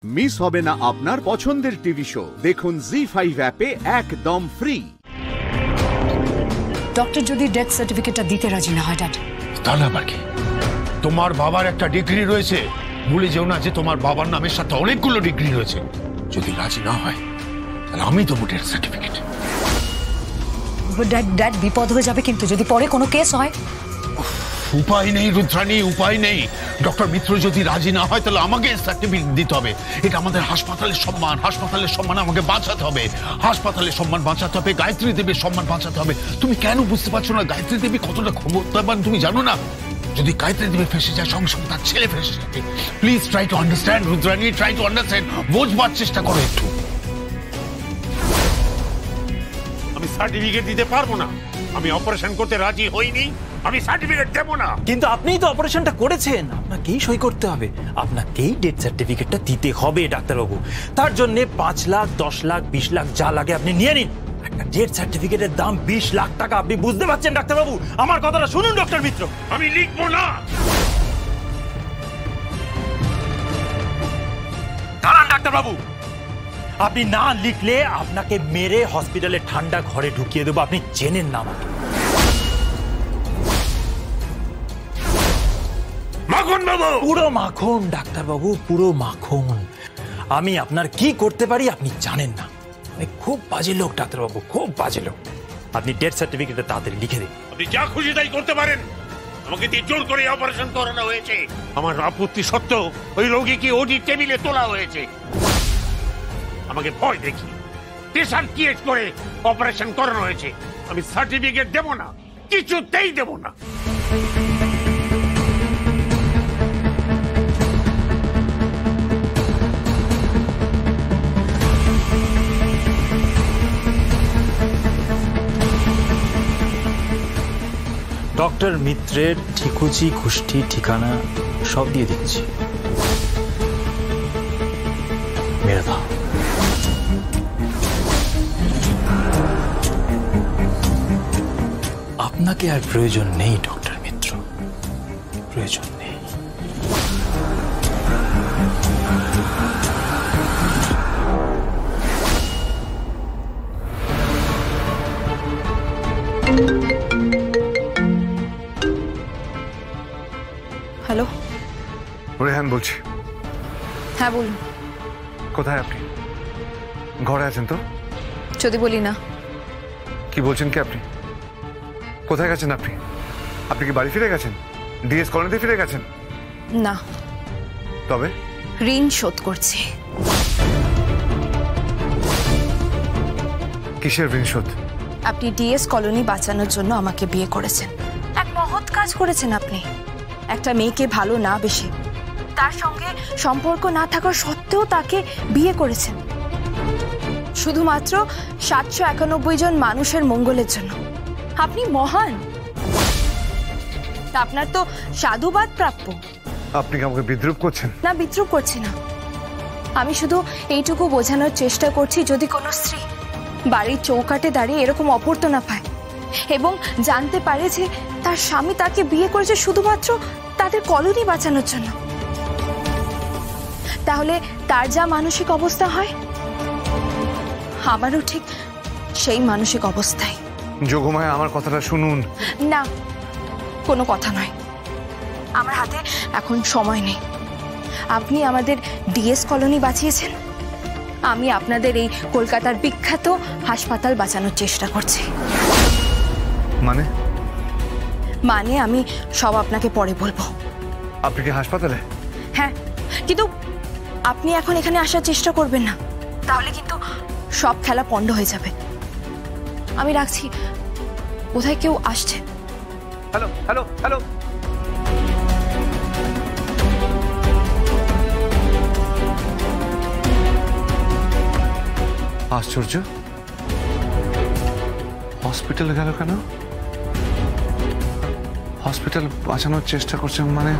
Miss হবে না আপনার পছন্দের টিভি শো। দেখুন জি5 অ্যাপে একদম ফ্রি। ডক্টর যদি ডেথ সার্টিফিকেটটা দিতে রাজি না হয়, ড্যাড, তাহলে আবার কি? তোমার বাবার একটা ডিগ্রি রয়েছে, ভুলে যেও না যে তোমার বাবার নামের সাথে অনেকগুলো ডিগ্রি রয়েছে। যদি রাজি না হয় তাহলে আমি দেবো ডেথ সার্টিফিকেট। ড্যাড বিপদ হয়ে যাবে কিন্তু, যদি পরে কোনো কেস হয়। উপায় নেই রুদ্রাণী, উপায় নেই। ডক্টর মিত্র যদি রাজি না হয় তাহলে আমাকে সার্টিফিকেট দিতে হবে। এটা আমাদের হাসপাতালের সম্মান, হাসপাতালের সম্মান আমাকে বাঁচাতে হবে, হাসপাতালের সম্মান বাঁচাতে হবে, গায়ত্রী দেবীর সম্মান বাঁচাতে হবে। তুমি কেন বুঝতে পারছো না গায়ত্রী দেবী কতটা ক্ষমতাবান? তুমি জানো না? যদি গায়ত্রী দেবী ফেসে যায়, সঙ্গে সঙ্গে তার ছেলে ফেসে যাবে। Please try to understand Rudrani, try to understand. বোঝবার চেষ্টা করো একটু। আমি সার্টিফিকেট দিতে পারবো না। আমি অপারেশন করতে রাজি হইনি, আমি সার্টিফিকেট দেবো না। কিন্তু আপনিই তো অপারেশনটা করেছেন, আপনাকেই সই করতে হবে, আপনাকেই ডেথ সার্টিফিকেটটা দিতে হবে ডাক্তারবাবু। তার জন্য 5 লাখ, 10 লাখ, 20 লাখ যা লাগে আপনি নিয়ে নিন। একটা ডেথ সার্টিফিকেটের দাম 20 লাখ টাকা, আপনি বুঝতে পারছেন ডাক্তারবাবু? আমার কথাটা শুনুন ডক্টর মিত্র। আমি লিখবো না। দাঁড়ান ডাক্তারবাবু, আপনি না লিখলে আপনাকে মেরে হসপিটালে ঠান্ডা ঘরে ঢুকিয়ে দেবো, আপনি জেনেন না আমাকে। মাখন বাবু, পুরো মাখন ডাক্তারবাবু, পুরো মাখন। আমি আপনার কি করতে পারি আপনি জানেন না। আমি খুব বাজে লোক ডাক্তারবাবু, খুব বাজে লোক। আপনি ডেথ সার্টিফিকেটটা তাড়াতাড়ি লিখে দিন। আপনি যা খুশি তাই করতে পারেন। আমাকে দিয়ে জোর করে অপারেশন করানো হয়েছে। আমার আপত্তি সত্ত্বেও ওই রোগীকে ওটি টেবিলে তোলা হয়েছে। আমাকে ভয় দেখি প্রেশার ক্রিয়েট করে অপারেশন করানো হয়েছে। আমি সার্টিফিকেট দেব না, কিছুতেই দেব না। ডক্টর মিত্রের ঠিকুচি গোষ্ঠী ঠিকানা সব দিয়ে দিচ্ছি, মেরে দাও। আপনাকে আর প্রয়োজন নেই ডক্টর মিত্র, প্রয়োজন নেই। হ্যালো, রেহান বলছি। হ্যাঁ বলুন। কোথায় আপনি? ঘরে আছেন তো? যদি বলি না। কি বলছেন কি আপনি? কোথায় গেছেন আপনি? আপনি কি বাড়ি ফিরে গেছেন? ডিএস কলোনিতে ফিরে গেছেন? না। তবে ঋণ শোধ করছি। কিসের ঋণ শোধ? আপনি ডিএস কলোনি বাঁচানোর জন্য আমাকে বিয়ে করেছেন। এক মহৎ কাজ করেছেন আপনি। একটা মেয়েকে ভালো না বেশি, তার সঙ্গে সম্পর্ক না থাকা সত্ত্বেও তাকে বিয়ে করেছেন শুধুমাত্র 791 জন মানুষের মঙ্গলের জন্য। আপনি মহান, আপনার তো সাধুবাদ প্রাপ্য। আপনি কি আমাকে বিদ্রুপ করছেন? না, বিদ্রুপ করছি না। আমি শুধু এইটুকু বোঝানোর চেষ্টা করছি, যদি কোনো স্ত্রী বাড়ির চৌকাঠে দাঁড়িয়ে এরকম অভ্যর্থনা পায় এবং জানতে পারে যে তার স্বামী তাকে বিয়ে করেছে শুধুমাত্র তাদের কলোনি বাঁচানোর জন্য, তাহলে তার যা মানসিক অবস্থা হয় আমারও ঠিক সেই মানসিক অবস্থায়। যোগমায়া, আমার কথাটা শুনুন। না, কোনো কথা নয়। আমার হাতে এখন সময় নেই। আপনি আমাদের ডিএস কলোনি বাঁচিয়েছেন, আমি আপনাদের এই কলকাতার বিখ্যাত হাসপাতাল বাঁচানোর চেষ্টা করছি। মানে আমি সব আপনাকে পরে বলবো। আপনি কি হাসপাতালে? হ্যাঁ, কিন্তু আপনি এখন এখানে আসার চেষ্টা করবেন না, তাহলে কিন্তু সব খেলা পণ্ড হয়ে যাবে। আমি রাখছি, কোথায় কেউ আসছে। Hello hello hello. আশ্চর্য, হসপিটাল গেল কেন? হসপিটাল বাঁচানোর চেষ্টা করছেন মানে?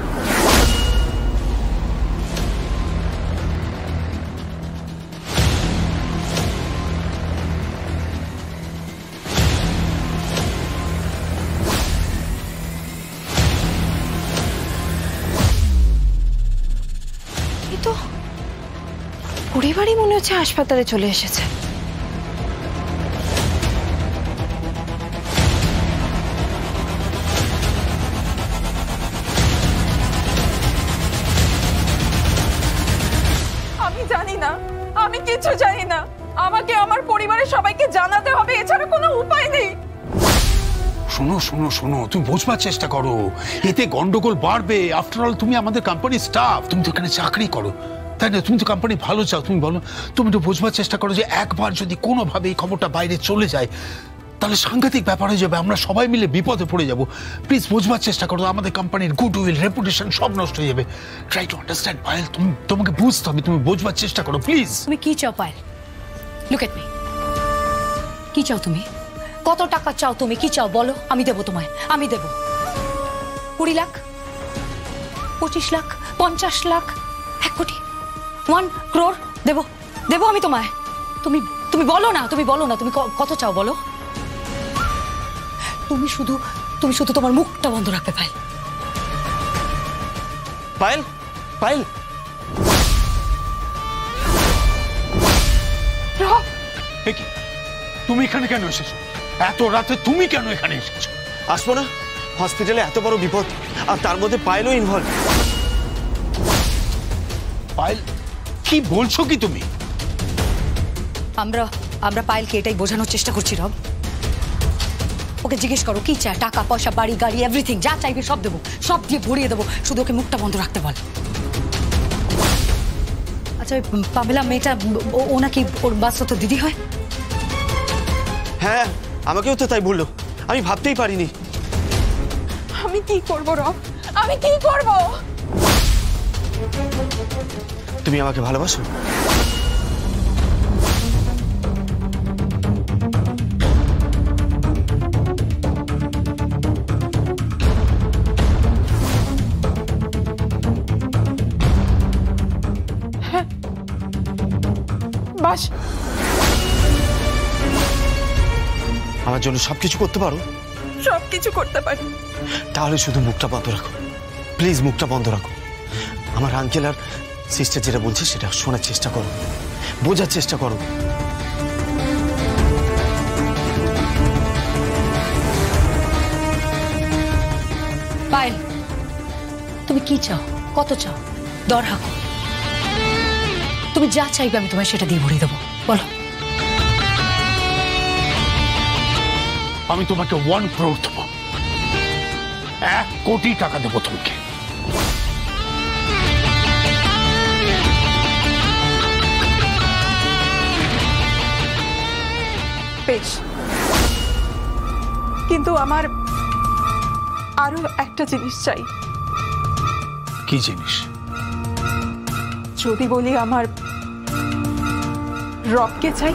পরিবারই মনে হচ্ছে হাসপাতালে চলে এসেছে। আমি জানি না, আমি কিছু জানি না। আমাকে আমার পরিবারের সবাইকে জানাতে হবে, এছাড়া কোনো উপায় নেই। শোনো শোনো শোনো, তুমি বোঝবার চেষ্টা করো, এতে গন্ডগোল বাড়বে। আফটার অল তুমি আমাদের কোম্পানির স্টাফ, তুমি তো এখানে চাকরি করো, তাই না? তুমি তো কোম্পানি ভালো চাও, তুমি বলো। তুমি তো বোঝবার চেষ্টা করো যে একবার যদি কোনোভাবে এই খবরটা বাইরে চলে যায় তাহলে সাংঘাতিক ব্যাপার হয়ে যাবে, আমরা সবাই মিলে বিপদে পড়ে যাব। প্লিজ বোঝবার চেষ্টা করো, আমাদের কোম্পানির গুডউইল, রেপুটেশন সব নষ্ট হয়ে যাবে। ট্রাই টু আন্ডারস্ট্যান্ড পায়েল, তোমাকে বুঝতে হবে, তুমি বোঝবার চেষ্টা করো প্লিজ। তুমি কি চাও পায়েল? Look at me. কি চাও তুমি? কত টাকা চাও তুমি? কি চাও বলো, আমি দেবো তোমায়, আমি দেবো। 20 লাখ, 25 লাখ, 50 লাখ, 1 কোটি, 1 crore দেবো, দেবো আমি তোমায়। তুমি তুমি বলো না, তুমি বলো না, তুমি কত চাও বলো। তুমি শুধু তোমার মুখটা বন্ধ রাখবে পায়েল। পায়েল, পায়েল, কি তুমি এখানে কেন এসেছো? এত রাতে তুমি কেন এখানে এসেছো? আসবো না? হসপিটালে এত বড় বিপদ, আর তার মধ্যে পায়েলও ইনভলভ। পায়েল, কি বলছো কি তুমি? আমরা পায়েলকে এটাই বোঝানোর চেষ্টা করছি রব। ওকে জিজ্ঞেস করো কি চায়, টাকা পয়সা, বাড়ি গাড়ি, এভরিথিং যা চাইবে সব দেবো, সব দিয়ে ভরিয়ে দেবো, শুধু ওকে মুখটা বন্ধ রাখতে বল। আচ্ছা, পামেলা মেয়েটা, ও নাকি ওর বাস্তব দিদি হয়? হ্যাঁ, আমাকেও তো তাই বললো, আমি ভাবতেই পারিনি। আমি কি করব রব, আমি কি করব? তুমি আমাকে ভালোবাসো? বাস, আমার জন্য সবকিছু করতে পারো? সবকিছু করতে পারি। তাহলে শুধু মুখটা বন্ধ রাখো, প্লিজ মুখটা বন্ধ রাখো। আমার আঙ্কেল আর সিস্টার যেটা বলছে সেটা শোনার চেষ্টা করো, বোঝার চেষ্টা করো। পায়েল, তুমি কি চাও, কত চাও, দর হাঁকো। তুমি যা চাইবে আমি তোমায় সেটা দিয়ে ভরিয়ে দেবো, বলো। আমি তোমাকে 1 crore দেবো, 1 কোটি টাকা দেবো তোমাকে। বেশ, কিন্তু আমার আরো একটা জিনিস চাই। কি জিনিস? যদি বলি আমার রবকে চাই।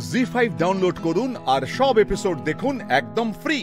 জি5 ডাউনলোড করুন আর সব এপিসোড দেখুন একদম ফ্রি।